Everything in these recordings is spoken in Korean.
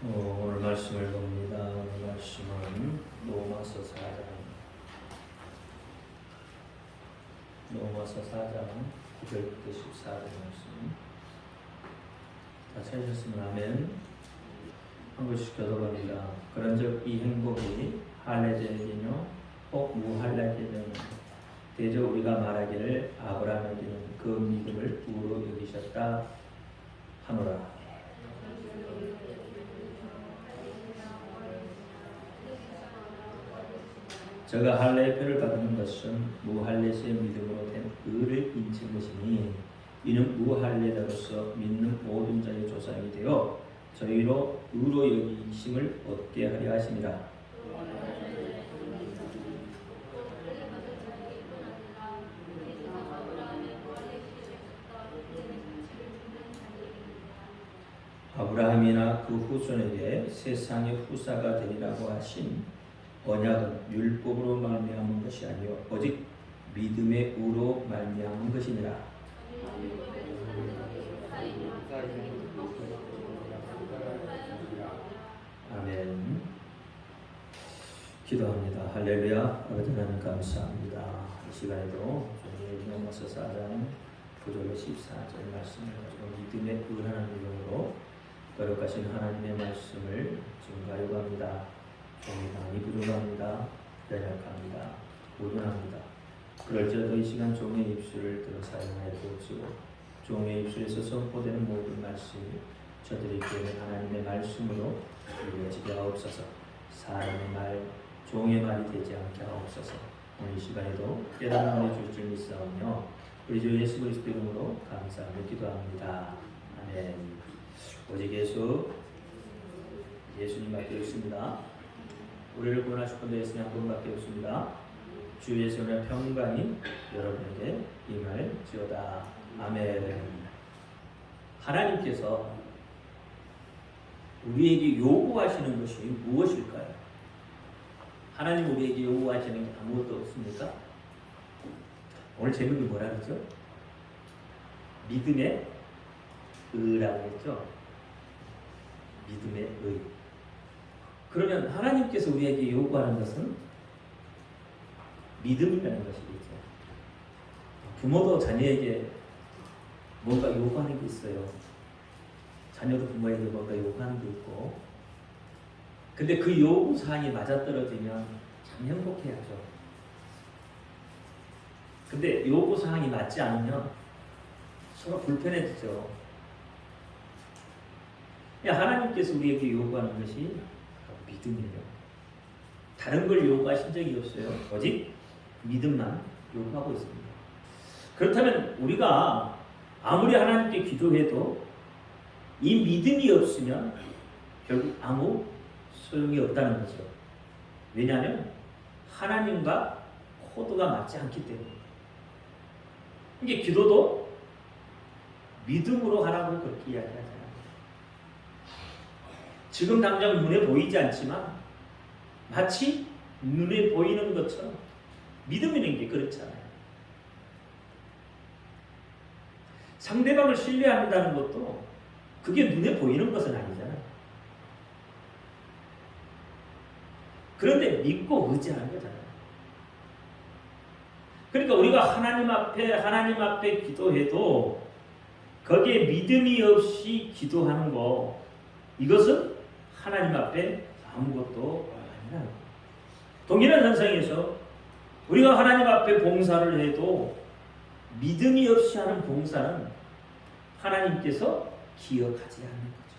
오늘 말씀을 봅니다. 오늘 말씀은 로마서 4장 9절부터 14절 말씀. 다 찾으셨으면 아멘. 한 글씩 교독합니다. 그런즉 이 행복이 할례제이뇨 혹 무할례제이뇨 대저 우리가 말하기를 아브라함에게는 그 믿음을 부로 여기셨다 하노라. 저가 할례의 표를 받는 것은 무할례자의 믿음으로 된 의를 인친 것이니 이는 무할례자로서 믿는 모든 자의 조상이 되어 저희로 의로 여기심을 얻게 하려 하심이라. 아브라함이나 그 후손에게 세상의 후사가 되리라고 하신 언약은 율법으로 말미암은 것이 아니요 오직 믿음의 의로 말미암은 것이니라. 아멘. 기도합니다. 할렐루야. 아버지 하나님 감사합니다. 이 시간에도 저희 로마서 4장 9절로 14절 말씀을 가지고 믿음의 의라는 이름으로 거룩하신 하나님의 말씀을 지금 가려고 합니다. 종이 많이 부족합니다. 연약합니다. 무능합니다. 그럴지라도 이 시간 종의 입술을 들어 사용하여 주옵시고 종의 입술에서 선포되는 모든 말씀이 저들이 깨는 하나님의 말씀으로 이루어지게 하옵소서. 사람의 말, 종의 말이 되지 않게 하옵소서. 오늘 이 시간에도 깨달음을 줄 줄 믿사오며 우리 주 예수 그리스도 이름으로 감사하며 기도합니다. 아멘. 오직 예수님밖에 없습니다. 우리를 구원하실 분도 예수님 한 분밖에 없습니다. 주 예수님의 평강이 여러분에게 임할지어다. 아멘. 하나님께서 우리에게 요구하시는 것이 무엇일까요? 하나님 우리에게 요구하시는 게 아무것도 없습니까? 오늘 제목이 뭐라 그러죠? 믿음의 의라고 했죠? 믿음의 의. 그러면 하나님께서 우리에게 요구하는 것은 믿음이라는 것이겠죠. 부모도 자녀에게 뭔가 요구하는 게 있어요. 자녀도 부모에게 뭔가 요구하는 게 있고, 근데 그 요구 사항이 맞아떨어지면 참 행복해야죠. 근데 요구 사항이 맞지 않으면 서로 불편해지죠. 하나님께서 우리에게 요구하는 것이 믿음이에요. 다른 걸 요구하신 적이 없어요. 오직 믿음만 요구하고 있습니다. 그렇다면 우리가 아무리 하나님께 기도해도 이 믿음이 없으면 결국 아무 소용이 없다는 거죠. 왜냐하면 하나님과 코드가 맞지 않기 때문에. 이게 기도도 믿음으로 하라고 그렇게 이야기하잖아요. 지금 당장 눈에 보이지 않지만 마치 눈에 보이는 것처럼 믿음이라는 게 그렇잖아요. 상대방을 신뢰한다는 것도 그게 눈에 보이는 것은 아니잖아요. 그런데 믿고 의지하는 거잖아요. 그러니까 우리가 하나님 앞에 기도해도 거기에 믿음이 없이 기도하는 거, 이것은 하나님 앞에 아무것도 아니라. 동일한 현상에서 우리가 하나님 앞에 봉사를 해도 믿음이 없이 하는 봉사는 하나님께서 기억하지 않는 거죠.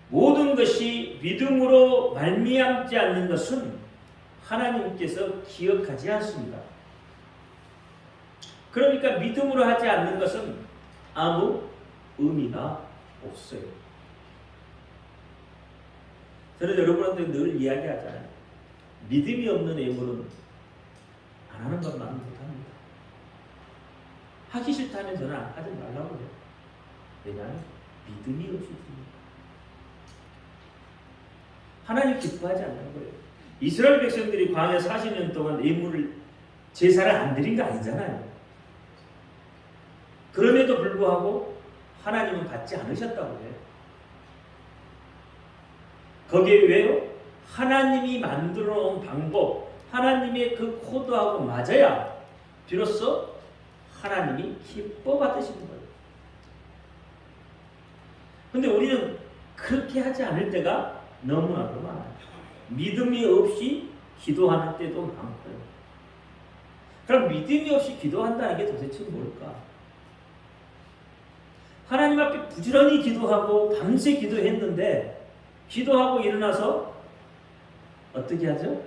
모든 것이 믿음으로 말미암지 않는 것은 하나님께서 기억하지 않습니다. 그러니까 믿음으로 하지 않는 것은 아무 의미가 없어요. 저는 여러분한테 늘 이야기하잖아요. 믿음이 없는 예물은 안 하는 것만 못합니다. 하기 싫다면 저는 하지 말라고 해요. 왜냐하면 믿음이 없으십니다. 하나님 기뻐하지 않는 거예요. 이스라엘 백성들이 광야 40년 동안 예물을 제사를 안 드린 거 아니잖아요. 그럼에도 불구하고 하나님은 받지 않으셨다고 해요. 거기에 왜요? 하나님이 만들어 놓은 방법, 하나님의 그 코드하고 맞아야 비로소 하나님이 기뻐 받으시는 거예요. 근데 우리는 그렇게 하지 않을 때가 너무나도 많아요. 믿음이 없이 기도하는 때도 많고요. 그럼 믿음이 없이 기도한다는 게 도대체 뭘까? 하나님 앞에 부지런히 기도하고 밤새 기도했는데 기도하고 일어나서 어떻게 하죠?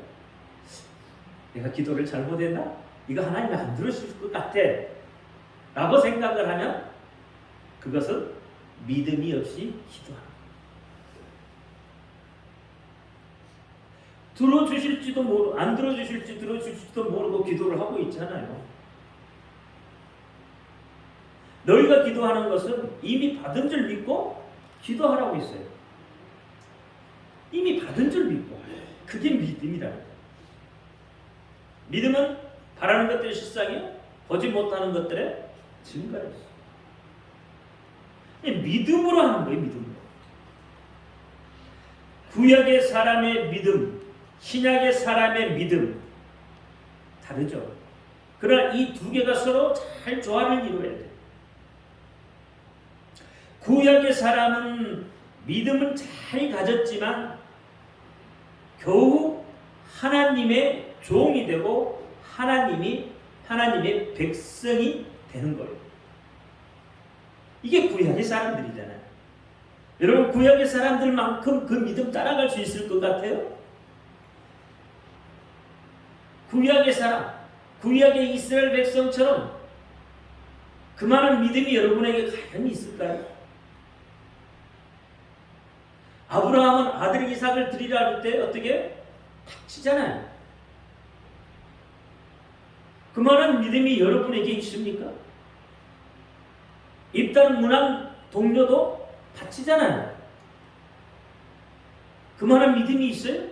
내가 기도를 잘못했나? 이거 하나님이 안 들으실 것 같아 라고 생각을 하면 그것은 믿음이 없이 기도합니다. 들어주실지도 모르고 안 들어주실지 들어주실지도 모르고 기도를 하고 있잖아요. 너희가 기도하는 것은 이미 받은 줄 믿고 기도하라고 했어요. 이미 받은 줄 믿고. 그게 믿음이라는 거예요. 믿음은 바라는 것들의 실상이요 보지 못하는 것들의 증거를 있어요. 믿음으로 하는 거예요. 믿음으로. 구약의 사람의 믿음, 신약의 사람의 믿음 다르죠. 그러나 이 두 개가 서로 잘 조화를 이루어야 돼요. 구약의 사람은 믿음은 잘 가졌지만 겨우 하나님의 종이 되고 하나님의 백성이 되는 거예요. 이게 구약의 사람들이잖아요. 여러분 구약의 사람들만큼 그 믿음 따라갈 수 있을 것 같아요? 구약의 사람, 구약의 이스라엘 백성처럼 그만한 믿음이 여러분에게 과연 있을까요? 아브라함은 아들 이삭을 드리라 할 때 어떻게? 닥치잖아요. 그만한 믿음이 여러분에게 있습니까? 입다른 문안 동료도 바치잖아요. 그만한 믿음이 있어요?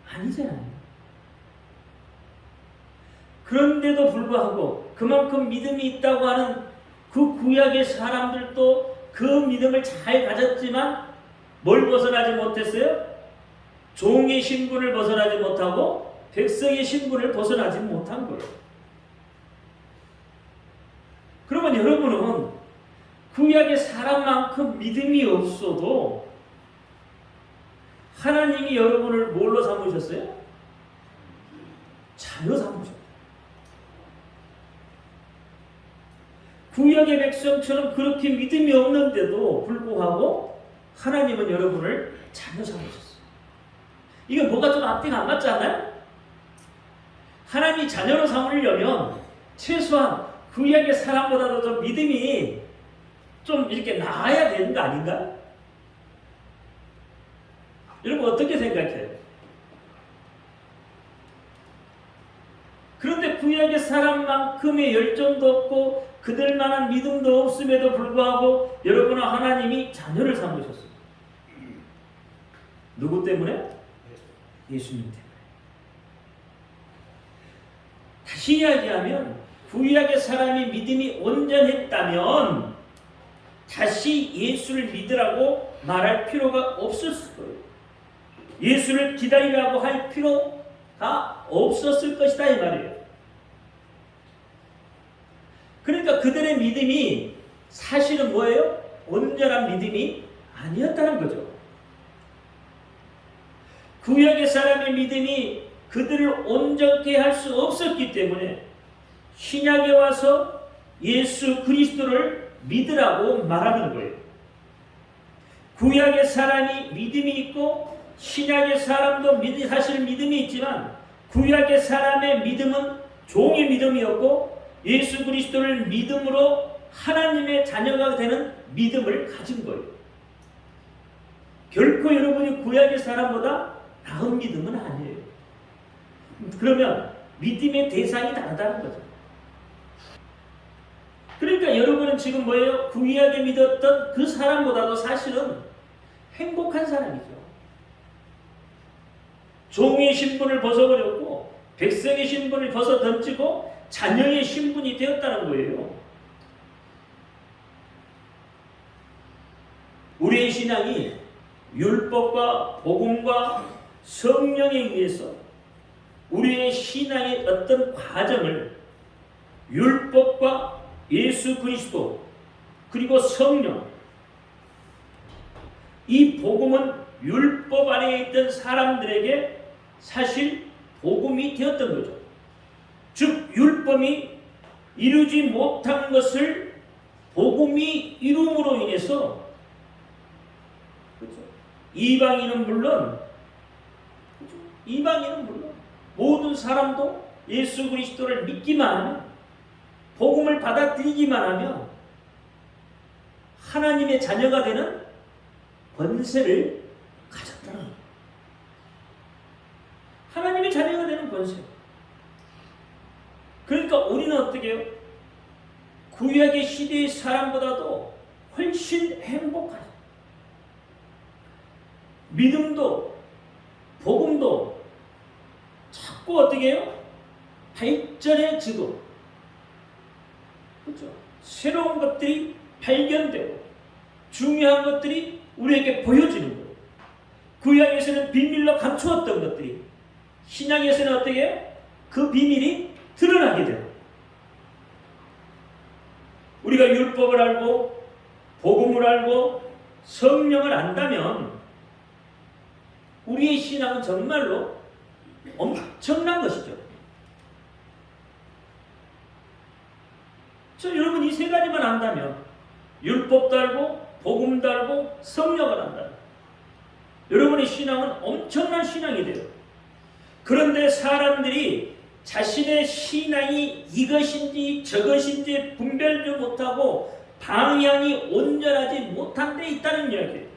아니잖아요. 그런데도 불구하고 그만큼 믿음이 있다고 하는 그 구약의 사람들도 그 믿음을 잘 가졌지만 뭘 벗어나지 못했어요? 종의 신분을 벗어나지 못하고 백성의 신분을 벗어나지 못한 거예요. 그러면 여러분은 구약의 사람만큼 믿음이 없어도 하나님이 여러분을 뭘로 삼으셨어요? 자녀 삼으셨어요. 구약의 백성처럼 그렇게 믿음이 없는데도 불구하고 하나님은 여러분을 자녀 삼으셨어요. 이게 뭐가 좀 앞뒤가 안 맞지 않나요? 하나님이 자녀로 삼으려면 최소한 구약의 사람보다도 좀 믿음이 좀 이렇게 나아야 되는 거 아닌가? 여러분 어떻게 생각해요? 그런데 구약의 사람만큼의 열정도 없고 그들만한 믿음도 없음에도 불구하고 여러분은 하나님이 자녀를 삼으셨어요. 누구 때문에? 예수님 때문에. 다시 이야기하면 구약의 사람이 믿음이 온전했다면 다시 예수를 믿으라고 말할 필요가 없었을 거예요. 예수를 기다리라고 할 필요가 없었을 것이다 이 말이에요. 그러니까 그들의 믿음이 사실은 뭐예요? 온전한 믿음이 아니었다는 거죠. 구약의 사람의 믿음이 그들을 온전케 할 수 없었기 때문에 신약에 와서 예수 그리스도를 믿으라고 말하는 거예요. 구약의 사람이 믿음이 있고 신약의 사람도 사실 믿음이 있지만 구약의 사람의 믿음은 종의 믿음이었고 예수 그리스도를 믿음으로 하나님의 자녀가 되는 믿음을 가진 거예요. 결코 여러분이 구약의 사람보다 나은 믿음은 아니에요. 그러면 믿음의 대상이 다르다는 거죠. 그러니까 여러분은 지금 뭐예요? 구약에 믿었던 그 사람보다도 사실은 행복한 사람이죠. 종의 신분을 벗어버렸고 백성의 신분을 벗어 던지고 자녀의 신분이 되었다는 거예요. 우리의 신앙이 율법과 복음과 성령에 의해서 우리의 신앙의 어떤 과정을 율법과 예수 그리스도 그리고 성령, 이 복음은 율법 안에 있던 사람들에게 사실 복음이 되었던 거죠. 즉 율법이 이루지 못한 것을 복음이 이룸으로 인해서, 그렇죠? 이방인은 물론 모든 사람도 예수 그리스도를 믿기만 하면, 복음을 받아들이기만 하면 하나님의 자녀가 되는 권세를 가졌다는 거예요. 하나님의 자녀가 되는 권세. 그러니까 우리는 어떻게 해요? 구약의 시대의 사람보다도 훨씬 행복하죠. 믿음도 복음도 자꾸 어떻게 해요? 발전해지고, 그렇죠? 새로운 것들이 발견되고 중요한 것들이 우리에게 보여지는 거예요. 구약에서는 비밀로 감추었던 것들이 신약에서는 어떻게 해요? 그 비밀이 드러나게 돼요. 우리가 율법을 알고 복음을 알고 성령을 안다면 우리의 신앙은 정말로 엄청난 것이죠. 여러분 이 세 가지만 안다면, 율법도 알고 복음도 알고 성령을 안다면 여러분의 신앙은 엄청난 신앙이 돼요. 그런데 사람들이 자신의 신앙이 이것인지 저것인지 분별도 못하고 방향이 온전하지 못한 데 있다는 이야기예요.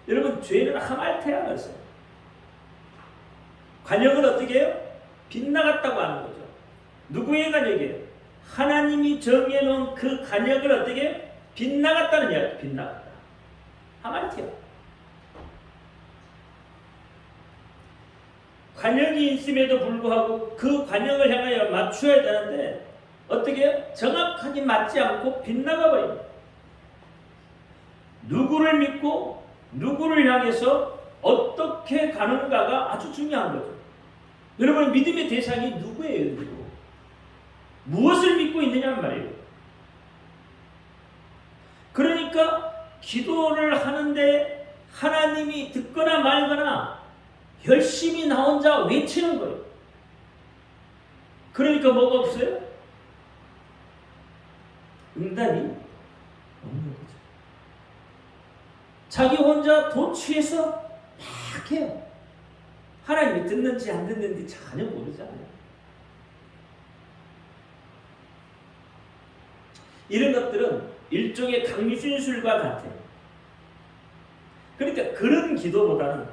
여러분 죄는 하말테야 그랬어요. 관역을 어떻게 해요? 빗나갔다고 하는 거죠. 누구의 관역이에요? 하나님이 정해놓은 그 관역을 어떻게 해요? 빗나갔다는 이야기예요. 빗나갔다. 하말테야. 관역이 있음에도 불구하고 그 관역을 향하여 맞춰야 되는데 어떻게 해요? 정확하게 맞지 않고 빗나가 버립니다. 누구를 믿고 누구를 향해서 어떻게 가는가가 아주 중요한 거죠. 여러분 믿음의 대상이 누구예요? 누구? 무엇을 믿고 있느냐는 말이에요. 그러니까 기도를 하는데 하나님이 듣거나 말거나 열심히 나 혼자 외치는 거예요. 그러니까 뭐가 없어요? 응답이 없는 거죠. 자기 혼자 도취해서 막 해요. 하나님이 듣는지 안 듣는지 전혀 모르잖아요. 이런 것들은 일종의 강신술과 같아요. 그러니까 그런 기도보다는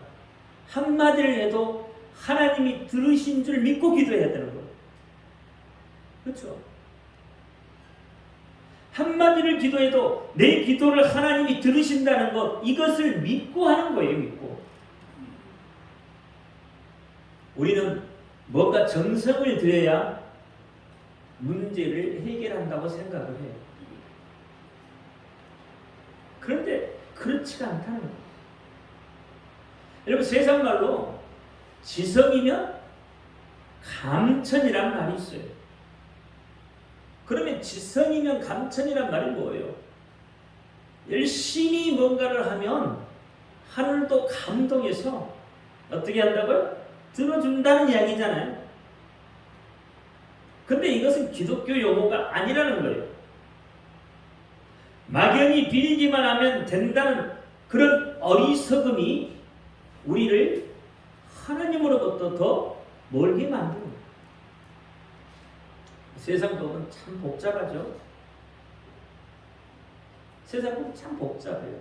한마디를 해도 하나님이 들으신 줄 믿고 기도해야 되는 거예요. 그렇죠? 한마디를 기도해도 내 기도를 하나님이 들으신다는 것, 이것을 믿고 하는 거예요. 믿고. 우리는 뭔가 정성을 들여야 문제를 해결한다고 생각을 해요. 그런데 그렇지가 않다는 거예요. 여러분 세상 말로 지성이면 감천이란 말이 있어요. 그러면 지성이면 감천이란 말이 뭐예요? 열심히 뭔가를 하면 하늘도 감동해서 어떻게 한다고요? 들어준다는 이야기잖아요. 근데 이것은 기독교 용어가 아니라는 거예요. 막연히 빌기만 하면 된다는 그런 어리석음이 우리를 하나님으로부터 더 멀게 만듭니다. 세상 법은 참 복잡하죠. 세상 법은 참 복잡해요.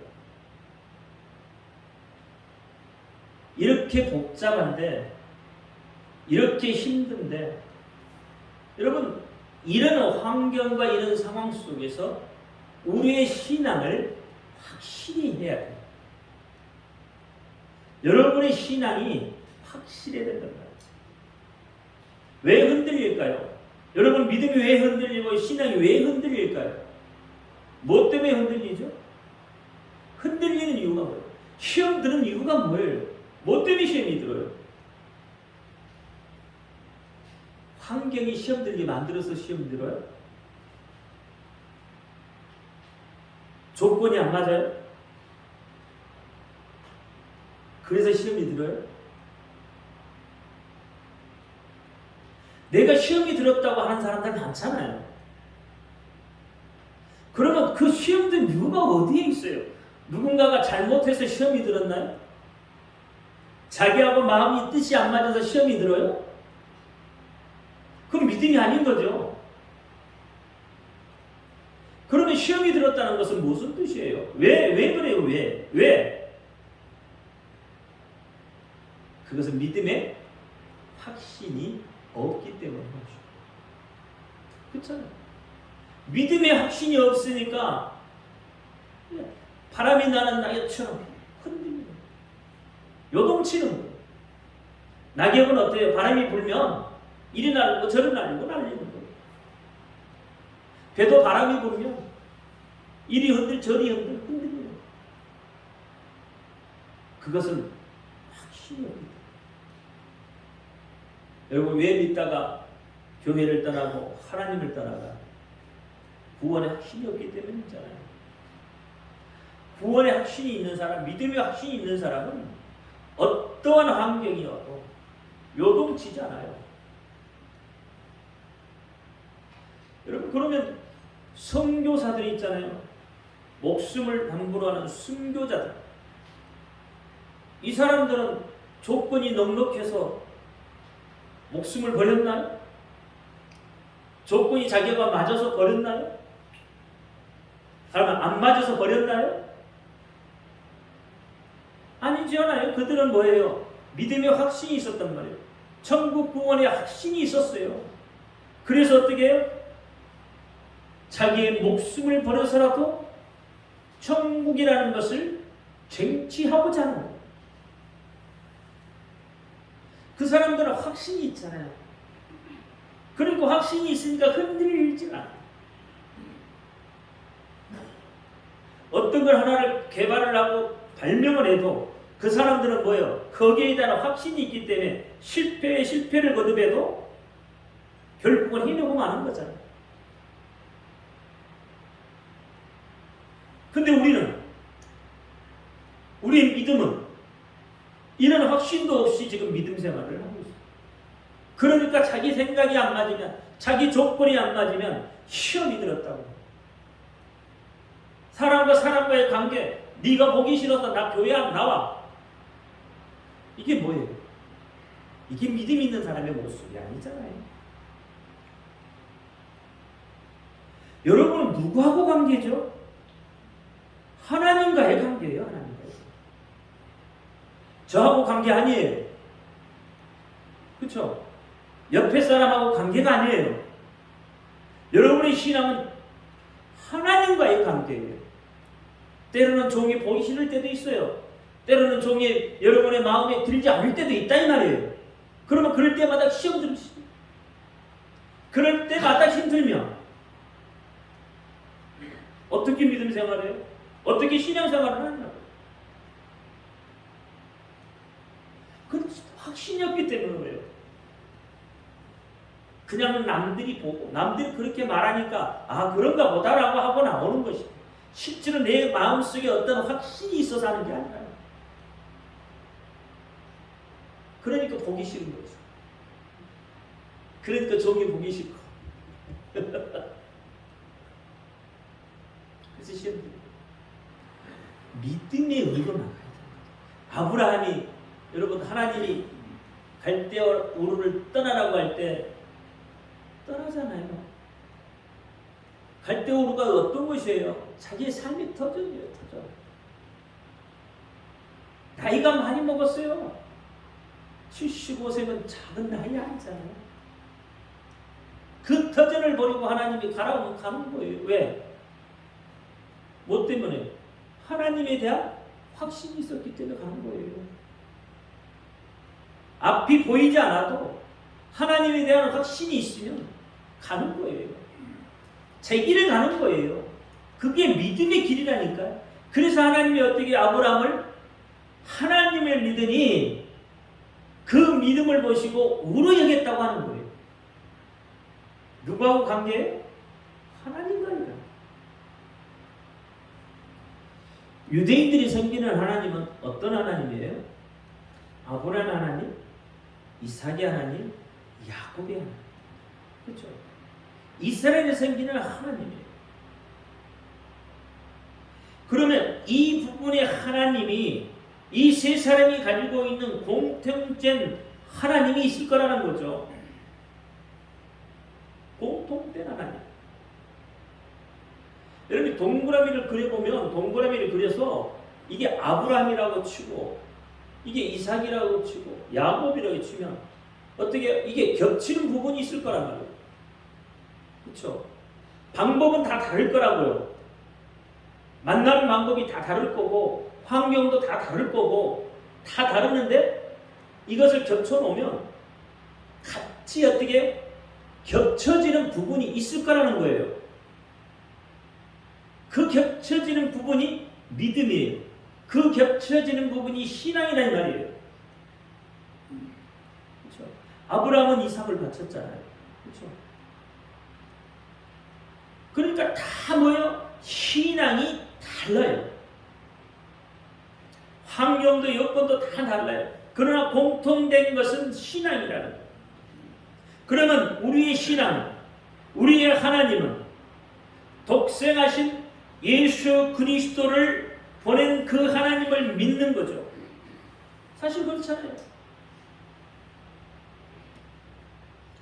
이렇게 복잡한데, 이렇게 힘든데, 여러분 이런 환경과 이런 상황 속에서 우리의 신앙을 확실히 해야 돼요. 여러분의 신앙이 확실해야 된단 말이에요. 왜 흔들릴까요? 여러분 믿음이 왜 흔들리고 신앙이 왜 흔들릴까요? 뭐 때문에 흔들리죠? 흔들리는 이유가 뭐예요? 시험 드는 이유가 뭐예요? 뭐 때문에 시험이 들어요? 환경이 시험 들게 만들어서 시험 들어요? 조건이 안 맞아요? 그래서 시험이 들어요? 내가 시험이 들었다고 하는 사람들 많잖아요. 그러면 그 시험 든 이유가 어디에 있어요? 누군가가 잘못해서 시험이 들었나요? 자기하고 마음이 뜻이 안 맞아서 시험이 들어요? 그럼 믿음이 아닌 거죠. 그러면 시험이 들었다는 것은 무슨 뜻이에요? 왜 그래요? 왜? 그것은 믿음의 확신이 없기 때문인 거죠. 그렇잖아요. 믿음의 확신이 없으니까 바람이 나는 낙엽처럼 흔들리는 거예요. 요동치는 거예요. 낙엽은 어때요? 바람이 불면 이리 날리고 저리 날리고 날리는 거예요. 배도 바람이 불면 이리 흔들 저리 흔들리는 거예요. 그것은 확신이 없기 때문에. 여러분 왜 믿다가 교회를 떠나고 하나님을 떠나가? 구원의 확신이 없기 때문이잖아요. 구원의 확신이 있는 사람, 믿음의 확신이 있는 사람은 어떠한 환경이 와도 요동치지 않아요. 여러분 그러면 선교사들이 있잖아요. 목숨을 담보로 하는 순교자들. 이 사람들은 조건이 넉넉해서 목숨을 버렸나요? 조건이 자기가 맞아서 버렸나요? 그러면 안 맞아서 버렸나요? 아니지 않아요. 그들은 뭐예요? 믿음의 확신이 있었단 말이에요. 천국 구원의 확신이 있었어요. 그래서 어떻게 해요? 자기의 목숨을 버려서라도 천국이라는 것을 쟁취하고자 하는 거예요. 그 사람들은 확신이 있잖아요. 그러니까 확신이 있으니까 흔들리지 않아요. 어떤 걸 하나를 개발을 하고 발명을 해도 그 사람들은 뭐예요? 거기에 대한 확신이 있기 때문에 실패를 거듭해도 결국은 해내고 마는 거잖아요. 근데 우리의 믿음은 이런 확신도 없이 지금 믿음 생활을 하고 있어요. 그러니까 자기 생각이 안 맞으면, 자기 조건이 안 맞으면 시험이 들었다고. 사람과 사람과의 관계, 네가 보기 싫어서 나 교회 안 나와. 이게 뭐예요? 이게 믿음 있는 사람의 모습이 아니잖아요. 여러분은 누구하고 관계죠? 하나님과의 관계예요. 하나님과의. 저하고 관계 아니에요. 그렇죠? 옆에 사람하고 관계가 아니에요. 여러분의 신앙은 하나님과의 관계예요. 때로는 종이 보기 싫을 때도 있어요. 때로는 종이 여러분의 마음에 들지 않을 때도 있다 이 말이에요. 그러면 그럴 때마다 시험 들으시죠. 그럴 때마다 힘들면 어떻게 믿음 생활해요? 어떻게 신앙 생활을 하냐고. 그 확신이 없기 때문에 그래요. 그냥 남들이 보고 남들이 그렇게 말하니까 아 그런가 보다라고 하고 나오는 것이 실제로 내 마음속에 어떤 확신이 있어서 하는 게 아니라요. 그러니까 보기 싫은 거죠. 그러니까 종이 보기 싫고 그래서 시험 믿음의 의로 나가야 됩니다. 아브라함이 여러분 하나님이 갈대아 우르를 떠나라고 할 때 떠나잖아요. 갈대아 우르가 어떤 것이에요? 자기의 삶의 터전이에요. 터전. 나이가 많이 먹었어요. 75세면 작은 나이 아니잖아요. 그 터전을 버리고 하나님이 가라고 가는 거예요. 왜? 뭐 때문에? 하나님에 대한 확신이 있었기 때문에 가는 거예요. 앞이 보이지 않아도 하나님에 대한 확신이 있으면 가는 거예요. 제 길을 가는 거예요. 그게 믿음의 길이라니까. 그래서 하나님이 어떻게 아브라함을 하나님을 믿으니 그 믿음을 보시고 의로 여겼다고 하는 거예요. 누구하고 관계예요? 하나님과니까. 유대인들이 섬기는 하나님은 어떤 하나님이에요? 아브라함 하나님, 이삭의 하나님, 야곱의 하나님. 그렇죠? 이스라엘이 섬기는 하나님이에요. 그러면 이 부분의 하나님이 이 세 사람이 가지고 있는 공통된 하나님이 있을 거라는 거죠. 공통된 하나님. 여러분 동그라미를 그려보면 동그라미를 그려서 이게 아브라함이라고 치고 이게 이삭이라고 치고 야곱이라고 치면 어떻게 이게 겹치는 부분이 있을 거란 말이에요. 그렇죠? 방법은 다 다를 거라고요. 만나는 방법이 다 다를 거고 환경도 다 다를 거고 다 다르는데 이것을 겹쳐 놓으면 같이 어떻게 겹쳐지는 부분이 있을 거라는 거예요. 그 겹쳐지는 부분이 믿음이에요. 그 겹쳐지는 부분이 신앙이라는 말이에요. 그렇죠? 아브라함은 이삭을 바쳤잖아요. 그렇죠? 그러니까 다 뭐예요? 신앙이 달라요. 환경도 여건도 다 달라요. 그러나 공통된 것은 신앙이라는 거예요. 그러면 우리의 신앙, 우리의 하나님은 독생하신 예수 그리스도를 보낸 그 하나님을 믿는 거죠. 사실 그렇잖아요.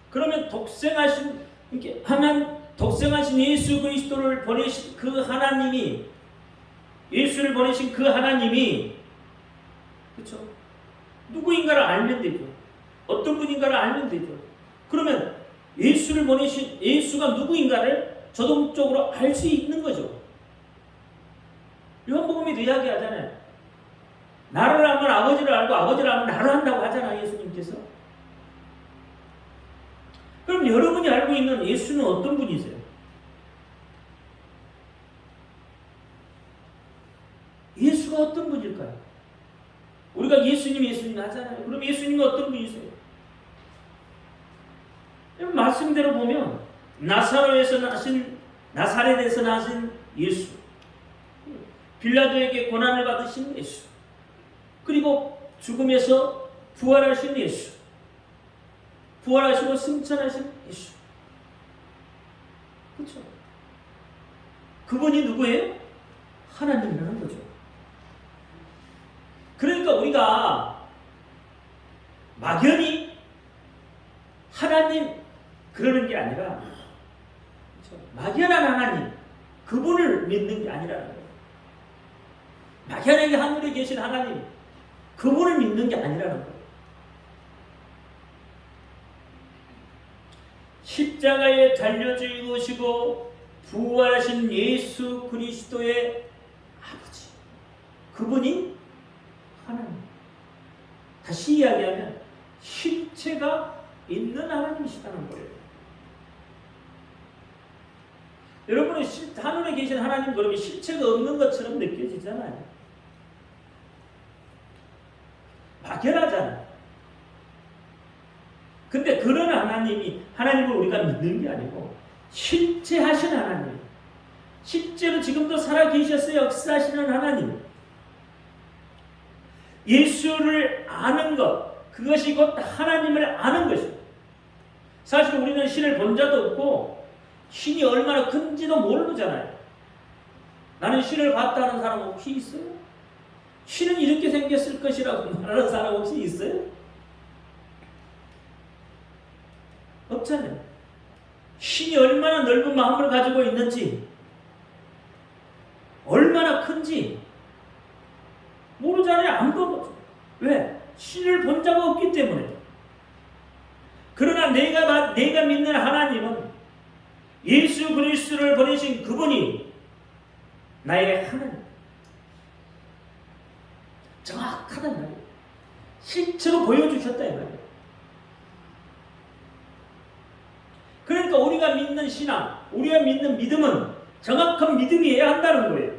그러면 독생하신 예수 그리스도를 보내신 그 하나님이 예수를 보내신 그 하나님이 그렇죠? 누구인가를 알면 되죠. 어떤 분인가를 알면 되죠. 그러면 예수를 보내신 예수가 누구인가를 저동적으로 알 수 있는 거죠. 요한복음에도 이야기하잖아요. 나를 알면 아버지를 알고 아버지를 알면 나를 안다고 하잖아요. 예수님께서. 그럼 여러분이 알고 있는 예수는 어떤 분이세요? 예수가 어떤 분일까요? 우리가 예수님 하잖아요. 그럼 예수님은 어떤 분이세요? 말씀대로 보면 나사렛에서 나신 예수, 빌라도에게 고난을 받으신 예수, 그리고 죽음에서 부활하신 예수, 부활하시고 승천하신 예수. 그렇죠? 그분이 누구예요? 하나님이라는 거죠. 그러니까 우리가 막연히 하나님 그러는 게 아니라 그렇죠? 막연한 하나님 그분을 믿는 게 아니라는 거예요. 막연하게 하늘에 계신 하나님 그분을 믿는 게 아니라는 거예요. 십자가에 달려 죽으시고 부활하신 예수 그리스도의 아버지 그분이 하나님. 다시 이야기하면 실체가 있는 하나님이시다는 거예요. 여러분은 하늘에 계신 하나님 그러면 실체가 없는 것처럼 느껴지잖아요. 막연하잖아요. 근데 그런 하나님을 우리가 믿는 게 아니고 실체하신 하나님, 실제로 지금도 살아계셔서 역사하시는 하나님, 예수를 아는 것, 그것이 곧 하나님을 아는 것입니다. 사실 우리는 신을 본 자도 없고 신이 얼마나 큰지도 모르잖아요. 나는 신을 봤다는 사람 혹시 있어요? 신은 이렇게 생겼을 것이라고 말하는 사람 혹시 있어요? 없잖아요. 신이 얼마나 넓은 마음을 가지고 있는지, 얼마나 큰지 모르잖아요. 안 보죠. 왜? 신을 본 자가 없기 때문에. 그러나 내가 믿는 하나님은 예수 그리스도를 보내신 그분이 나의 하나님. 정확하단 말이에요. 실제로 보여주셨다 이 말이에요. 그러니까 우리가 믿는 신앙, 우리가 믿는 믿음은 정확한 믿음이어야 한다는 거예요.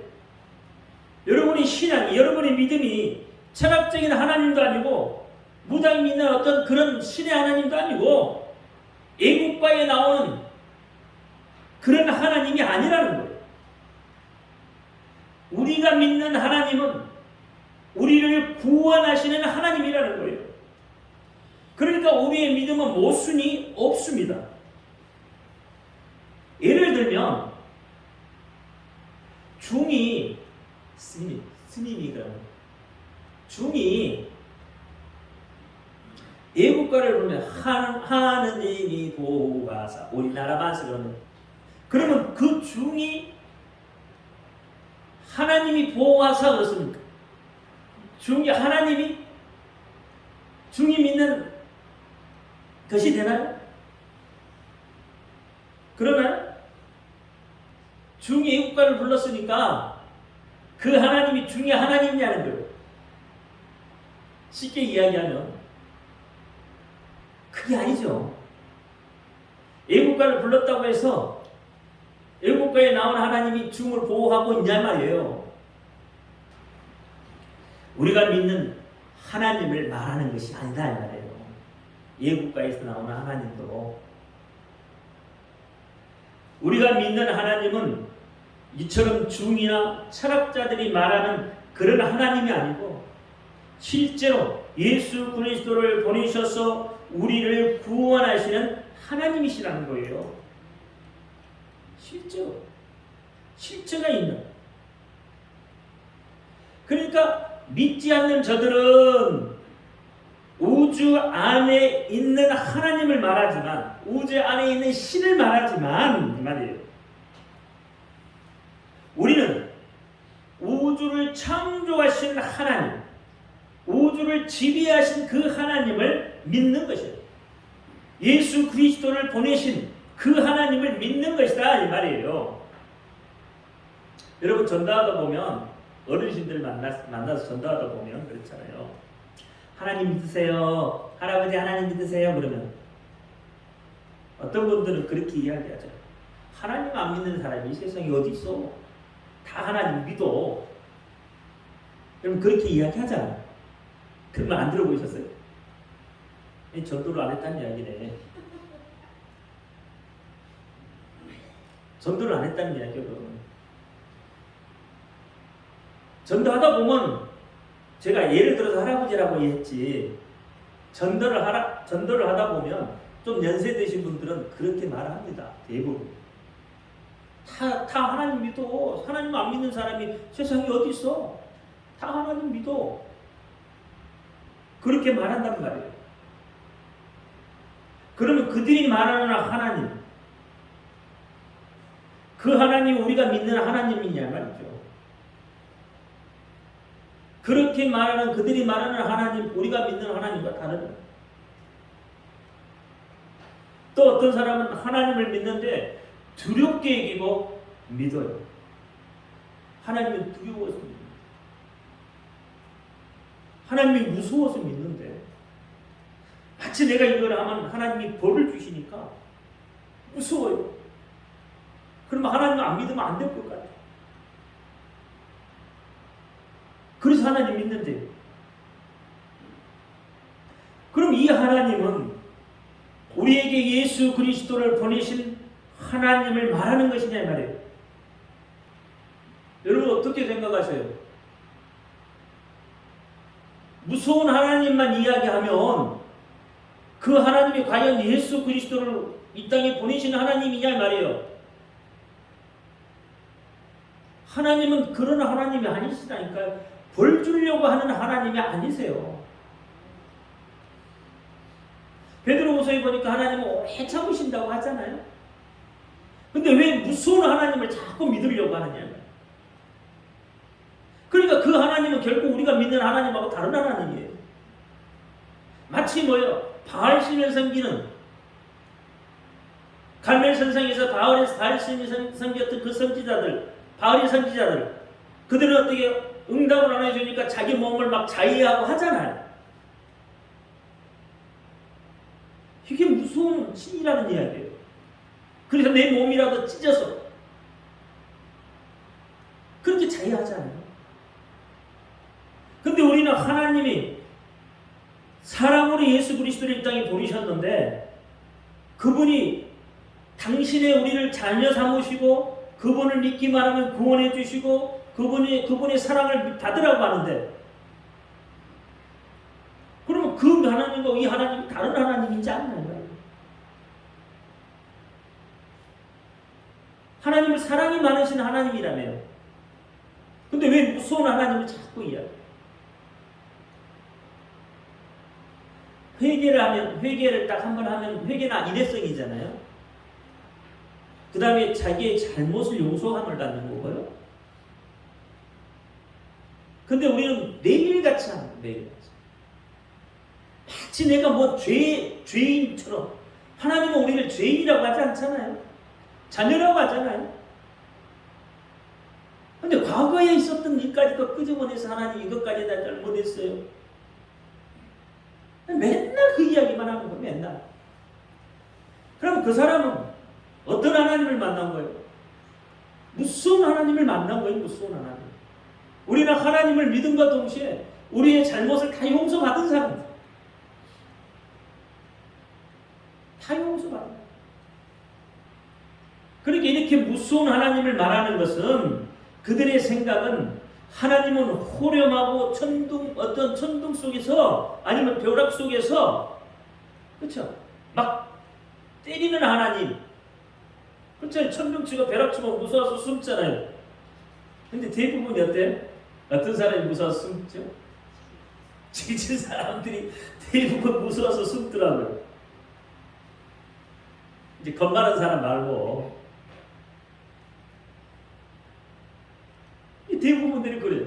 여러분의 신앙이, 여러분의 믿음이 철학적인 하나님도 아니고 무당이 믿는 어떤 그런 신의 하나님도 아니고 애국가에 나오는 그런 하나님이 아니라는 거예요. 우리가 믿는 하나님은 우리를 구원하시는 하나님이라는 거예요. 그러니까 우리의 믿음은 모순이 없습니다. 예를 들면 중이 스님이 그러면 중이 애국가를 보면 하느님이 보호하사 우리나라 반석 그러면 그 중이 하나님이 보호하사 그렇습니까? 중이 하나님이 중이 믿는 것이 되나요? 그러면 중이 애국가를 불렀으니까 그 하나님이 중이 하나님이냐는 거예요. 쉽게 이야기하면 그게 아니죠. 애국가를 불렀다고 해서 애국가에 나온 하나님이 중을 보호하고 있냐 말이에요. 우리가 믿는 하나님을 말하는 것이 아니다 이 말이에요. 애국가에서 나오는 하나님도 우리가 믿는 하나님은 이처럼 중이나 철학자들이 말하는 그런 하나님이 아니고 실제로 예수 그리스도를 보내셔서 우리를 구원하시는 하나님이시라는 거예요. 실제가 있는. 그러니까 믿지 않는 저들은 우주 안에 있는 하나님을 말하지만 우주 안에 있는 신을 말하지만 이 말이에요. 우리는 우주를 창조하신 하나님, 우주를 지배하신 그 하나님을 믿는 것이에요. 예수 그리스도를 보내신 그 하나님을 믿는 것이다 이 말이에요. 여러분 전도하다 보면 어르신들 만나서 전도하다 보면 그렇잖아요. 하나님 믿으세요. 할아버지 하나님 믿으세요. 그러면 어떤 분들은 그렇게 이야기하죠. 하나님 안 믿는 사람이 이 세상에 어디 있어? 다 하나님 믿어. 그럼 그렇게 이야기하잖아. 그러면 안 들어보셨어요? 전도를 안 했다는 이야기네. 전도를 안 했다는 이야기요. 전도하다 보면 제가 예를 들어서 할아버지라고 했지 전도를 하다 보면 좀 연세 드신 분들은 그렇게 말합니다. 대부분 다 하나님 믿어. 하나님 안 믿는 사람이 세상에 어디 있어? 다 하나님 믿어. 그렇게 말한단 말이에요. 그러면 그들이 말하는 하나님, 그 하나님이 우리가 믿는 하나님이냐 말이죠. 그렇게 말하는 그들이 말하는 하나님, 우리가 믿는 하나님과 다른. 또 어떤 사람은 하나님을 믿는데 두렵게 여기고 믿어요. 하나님은 두려워서 믿는다. 하나님이 무서워서 믿는데 마치 내가 이걸 하면 하나님이 벌을 주시니까 무서워요. 그러면 하나님을 안 믿으면 안 될 것 같아요. 그래서 하나님 믿는데 그럼 이 하나님은 우리에게 예수 그리스도를 보내신 하나님을 말하는 것이냐 이 말이에요. 여러분 어떻게 생각하세요? 무서운 하나님만 이야기하면 그 하나님이 과연 예수 그리스도를 이 땅에 보내신 하나님이냐 이 말이에요. 하나님은 그런 하나님이 아니시다니까요. 벌 주려고 하는 하나님이 아니세요. 베드로후서에 보니까 하나님은 오래 참으신다고 하잖아요. 근데 왜 무서운 하나님을 자꾸 믿으려고 하느냐. 그러니까 그 하나님은 결국 우리가 믿는 하나님하고 다른 하나님이에요. 마치 뭐예요? 바알신을 섬기는 갈멜선상에서 바알신이 섬겼던 그 선지자들, 바알의 선지자들, 그들은 어떻게 응답을 안 해주니까 자기 몸을 막 자위하고 하잖아요. 이게 무서운 신이라는 이야기예요. 그래서 내 몸이라도 찢어서 자유하잖아요. 근데 우리는 하나님이 사람으로 예수 그리스도를 이 땅에 보내셨는데 그분이 당신의 우리를 자녀 삼으시고 그분을 믿기만 하면 구원해 주시고 그분의 사랑을 받으라고 하는데 그러면 그 하나님과 이 하나님이 다른 하나님인지 않나요? 하나님은 사랑이 많으신 하나님이라며요. 근데 왜 무서운 하나님을 자꾸 이야기해요? 회개를 딱 한 번 하면 회개는 일회성이잖아요. 그 다음에 자기의 잘못을 용서함을 받는 거고요. 근데 우리는 매일같이 합니다. 매일같이. 마치 내가 뭐 죄인처럼. 하나님은 우리를 죄인이라고 하지 않잖아요. 자녀라고 하잖아요. 근데 과거에 있었던 일까지도 끄집어내서 하나님 이것까지 다 잘못했어요. 맨날 그 이야기만 하는 거예요. 맨날. 그럼 그 사람은 어떤 하나님을 만난 거예요? 무서운 하나님을 만난 거예요. 무서운 하나님. 우리는 하나님을 믿음과 동시에 우리의 잘못을 다 용서받은 사람이에요. 다 용서받은 거예요. 그러니까 이렇게 무서운 하나님을 말하는 것은 그들의 생각은 하나님은 호렴하고 어떤 천둥 속에서 아니면 벼락 속에서 그렇죠? 막 때리는 하나님. 그렇죠? 천둥 치고 벼락 치고 무서워서 숨잖아요. 근데 대부분이 어때요? 어떤 사람이 무서워서 숨죠? 지친 사람들이 대부분 무서워서 숨더라고요. 이제 겁 많은 사람 말고 대부분들이 그래요.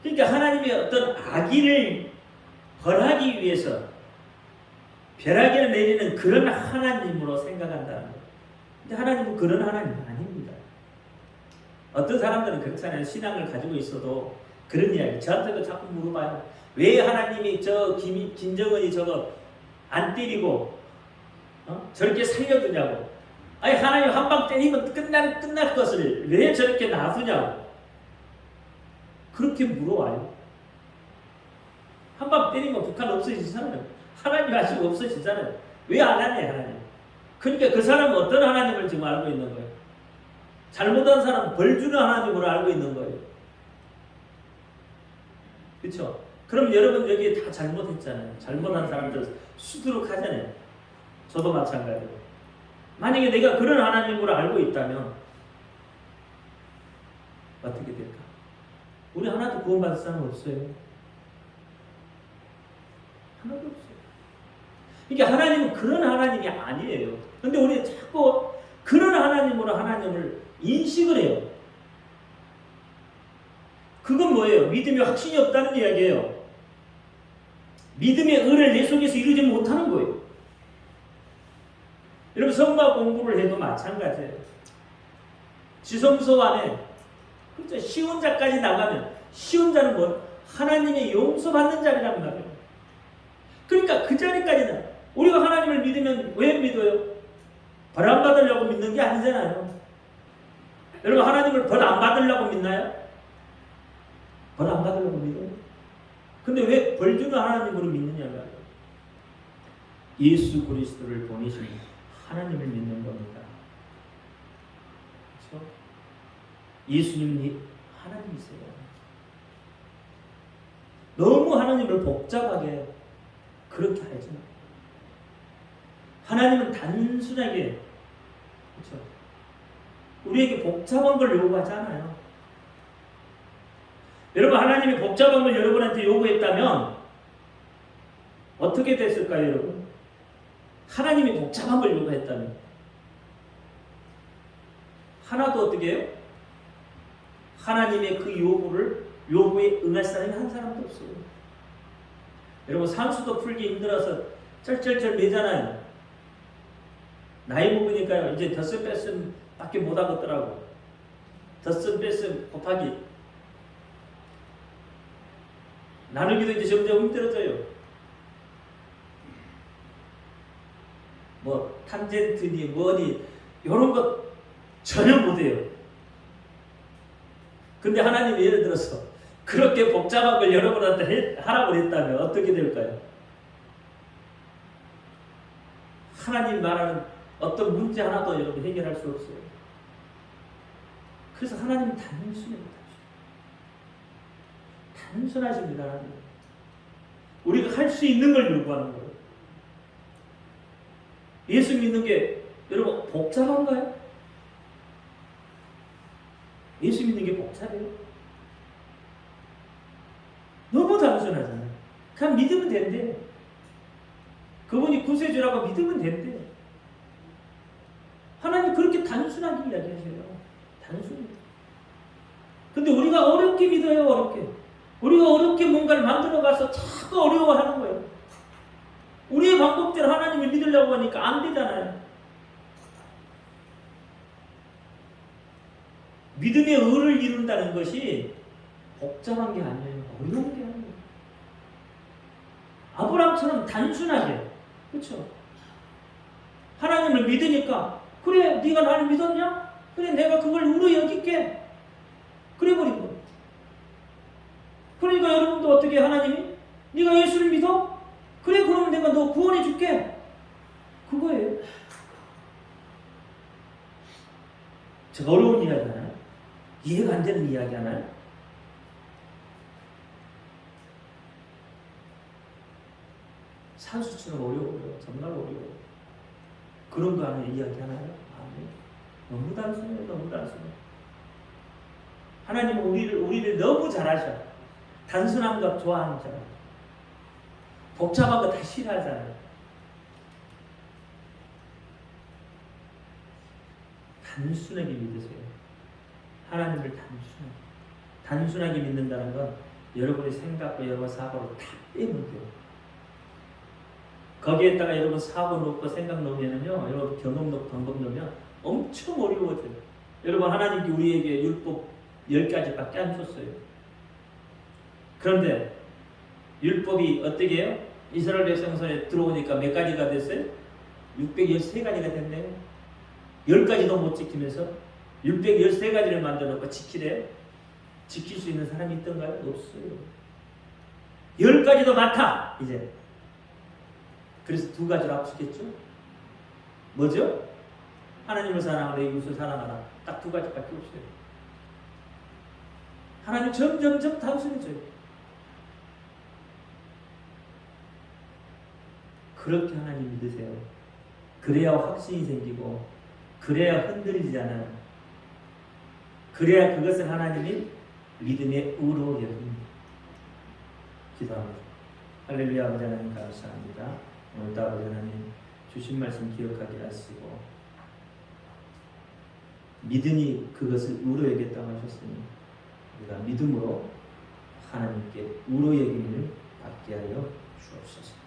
그러니까 하나님의 어떤 악인을 벌하기 위해서 벼락을 내리는 그런 하나님으로 생각한다는 거예요. 근데 하나님은 그런 하나님은 아닙니다. 어떤 사람들은 그렇잖아요. 신앙을 가지고 있어도 그런 이야기. 저한테도 자꾸 물어봐요. 왜 하나님이 김정은이 저거 안 때리고 저렇게 살려두냐고. 아니 하나님 한 방 때리면 끝날 것을 왜 저렇게 놔두냐고. 그렇게 물어와요. 한 방 때리면 북한 없어지잖아요. 하나님 아시고 없어지잖아요. 왜 안 하냐 하나님. 그러니까 그 사람은 어떤 하나님을 지금 알고 있는 거예요? 잘못한 사람은 벌 주는 하나님으로 알고 있는 거예요. 그렇죠? 그럼 여러분 여기 다 잘못했잖아요. 잘못한 사람들 수두룩 하잖아요. 저도 마찬가지로. 만약에 내가 그런 하나님으로 알고 있다면 어떻게 될까? 우리 하나도 구원받을 사람 없어요. 하나도 없어요. 그러니까 하나님은 그런 하나님이 아니에요. 근데 우리는 자꾸 그런 하나님으로 하나님을 인식을 해요. 그건 뭐예요? 믿음의 확신이 없다는 이야기예요. 믿음의 의를 내 속에서 이루지 못하는 거예요. 여러분 성경 공부를 해도 마찬가지예요. 지성소 안에 그렇죠. 시온자까지 나가면 시온자는 뭐 하나님의 용서받는 자리란 말이에요. 그러니까 그 자리까지는 우리가 하나님을 믿으면 왜 믿어요? 벌 안 받으려고 믿는 게 아니잖아요. 여러분 하나님을 벌 안 받으려고 믿나요? 벌 안 받으려고 믿어요. 근데 왜 벌 주는 하나님으로 믿느냐고요. 예수 그리스도를 보내신 하나님을 믿는 겁니다. 그렇죠? 예수님이 하나님이세요. 너무 하나님을 복잡하게 그렇게 하지 마. 하나님은 단순하게 그렇죠? 우리에게 복잡한 걸 요구하지 않아요. 여러분 하나님이 복잡한 걸 여러분한테 요구했다면 어떻게 됐을까요, 여러분? 하나님이 복잡한 걸 요구했다면 하나도 어떻게 해요? 하나님의 그 요구에 응할 사람이 한 사람도 없어요. 여러분 산수도 풀기 힘들어서 쩔쩔쩔 매잖아요. 나이 먹으니까요 이제 덧셈 뺄셈 밖에 못 하겠더라고. 덧셈 뺄셈 곱하기 나누기도 이제 점점 힘들어져요. 뭐 탄젠트니 뭐니 이런 것 전혀 못해요. 근데 하나님이 예를 들어서 그렇게 복잡한 걸 여러분한테 하라고 했다면 어떻게 될까요? 하나님 말하는 어떤 문제 하나도 여러분 해결할 수 없어요. 그래서 하나님은 단순합니다. 단순하십니다. 하나님. 우리가 할 수 있는 걸 요구하는 거예요. 예수 믿는 게 여러분 복잡한가요? 예수 믿는 게 복잡해요? 너무 단순하잖아요. 그냥 믿으면 된대. 그분이 구세주라고 믿으면 된대. 하나님 그렇게 단순하게 이야기하셔요. 단순히. 근데 우리가 어렵게 믿어요. 어렵게. 우리가 어렵게 뭔가를 만들어가서 자꾸 어려워하는 거예요. 우리의 방법대로 하나님을 믿으려고 하니까 안 되잖아요. 믿음의 의를 이룬다는 것이 복잡한 게 아니에요. 어려운 게 아니에요. 아브라함처럼 단순하게, 그렇죠? 하나님을 믿으니까 그래, 네가 나를 믿었냐? 그래, 내가 그걸 의로 여길게. 그래 버린 거예요. 그러니까 여러분도 어떻게 하나님이 네가 예수를 믿어? 그래, 그러면 내가 너 구원해 줄게. 그거예요. 제가 어려운 이야기 하나요? 이해가 안 되는 이야기 하나요? 산수치는 어려워요. 정말 어려워요. 그런 거 안에 이야기 하나요? 아니에요. 너무 단순해요. 너무 단순해요. 하나님은 우리를 너무 잘하셔. 단순한 것 좋아하잖아요. 복잡한 거 다 싫어하잖아요. 단순하게 믿으세요. 하나님을 단순하게 믿는다는 건 여러분의 생각과 여러분 사고를 다 빼면 돼요. 거기에다가 여러분 사고 넣고 생각 넣으면요, 여러분 경험 넣고 방법 넣으면 엄청 어려워져요. 여러분 하나님께 우리에게 율법 10가지밖에 안 줬어요. 그런데 율법이 어떻게 해요? 이스라엘 백성선에 들어오니까 몇 가지가 됐어요? 613가지가 됐네요. 10가지도 못 지키면서 613가지를 만들어 놓고 지키래요? 지킬 수 있는 사람이 있던가요? 없어요. 10가지도 많다 이제. 그래서 2가지로 합치겠죠? 뭐죠? 하나님을 사랑하라, 이웃을 사랑하라. 딱 2가지밖에 없어요. 하나님 점점 단순해져요. 그렇게 하나님 믿으세요. 그래야 확신이 생기고, 그래야 흔들리지 않아요. 그래야 그것을 하나님이 믿음의 의로 여깁니다. 기도합니다. 할렐루야. 아버지 하나님 감사합니다. 오늘도 아버지 하나님 주신 말씀 기억하게 하시고, 믿으니 그것을 의로 여겼다고 하셨으니 우리가 믿음으로 하나님께 의로 여김을 받게 하여 주옵소서.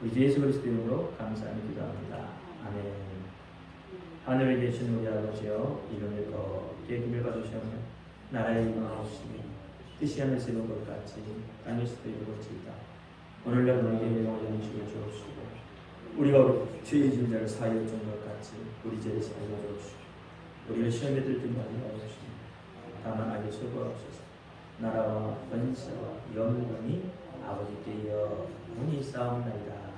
우리 주 예수 그리스도 이름으로 감사하며 기도합니다. 아멘. 하늘에 계신 우리 아버지여, 이름을 거룩히 기를 받으시오며 나라의 임하옵시며 뜻이 하늘에서 이룬 것 같이 땅에서도 이루어지이다. 오늘날 우리에게 영원한 음식을 주옵시고, 우리가 죄의 진 자를 사하여 준 것 같이 우리 죄를 사하여 주옵시고, 우리를 시험에 들지 말게 하옵시며 다만 악에서 구하옵소서. 나라와 권세와 영광이 아버지께 영원히 있사옵나이다.